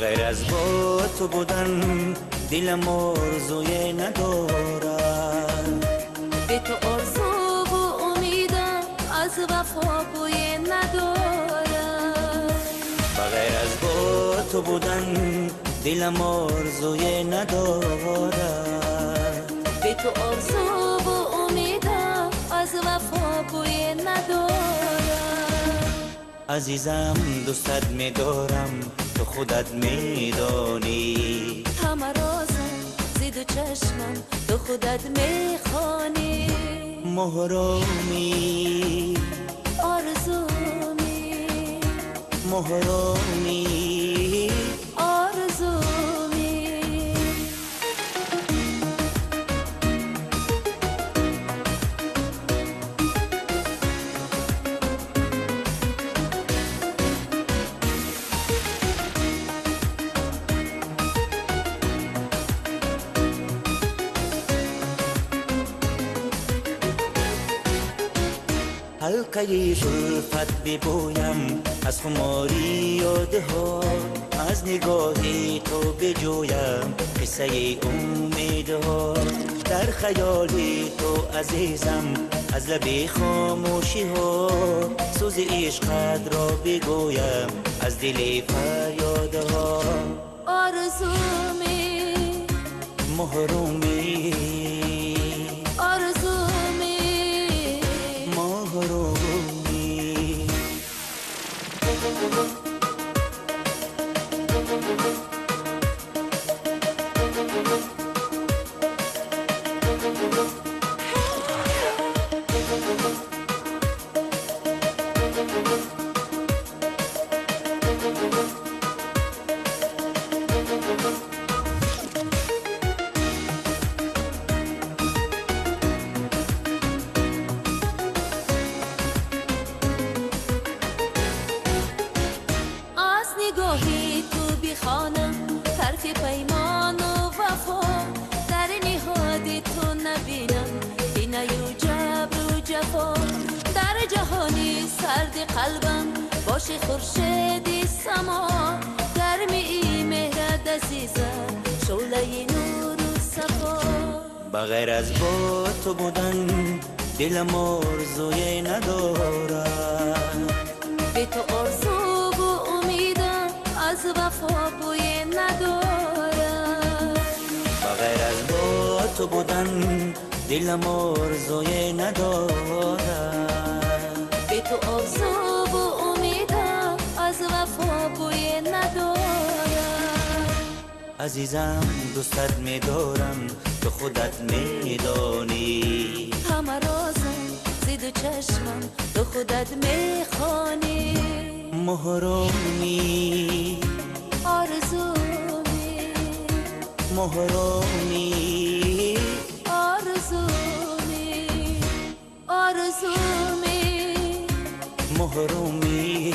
بغیر از با تو بودن دلم آرزوی ندارد، به تو آرزو و امیدم از وفا بوی ندارد. بغیر از با تو بودن دلم آرزوی ندارد، به تو آرزو و امیدم از وفا بوی ندارد. عزیزم دوستت می‌دارم تو خودت می‌دانی، همه رازم زید و چشمم تو خودت میخوانی. محرومی آرزومی محرومی آرزومی. حلقه زلفت ببویم از خماری یادها، از نگاهی تو بجویم قصه امیدها. در خیالی تو عزیزم از لب خاموشی ها، سوز عشقت را بگویم از دل فریادها. آرزومی محرومی آرزومی محرومی. از نگاهی تو بخوانم حرف پیمان و وفا، در نهاد تو نبینم اینه و جبر و جفا. در جهانی سرد قلبم باشه خورشید سما، گرمی مهرت عزیزم شعله نور و صفا. بغیر از با تو بودن دلم آرزوی ندارد، به تو آرزو و امیدم از وفا بوی ندارد. بغیر از با تو بودن دلم آرزوی ندارد، به تو آرزو و امیدم از وفا بوی ندارد. عزیزم دوستت می‌دارم تو خودت می‌دانی، همه رازم زید و چشمم تو خودت میخوانی. محرومی آرزومی محرومی آرزومی آرزومی محرومی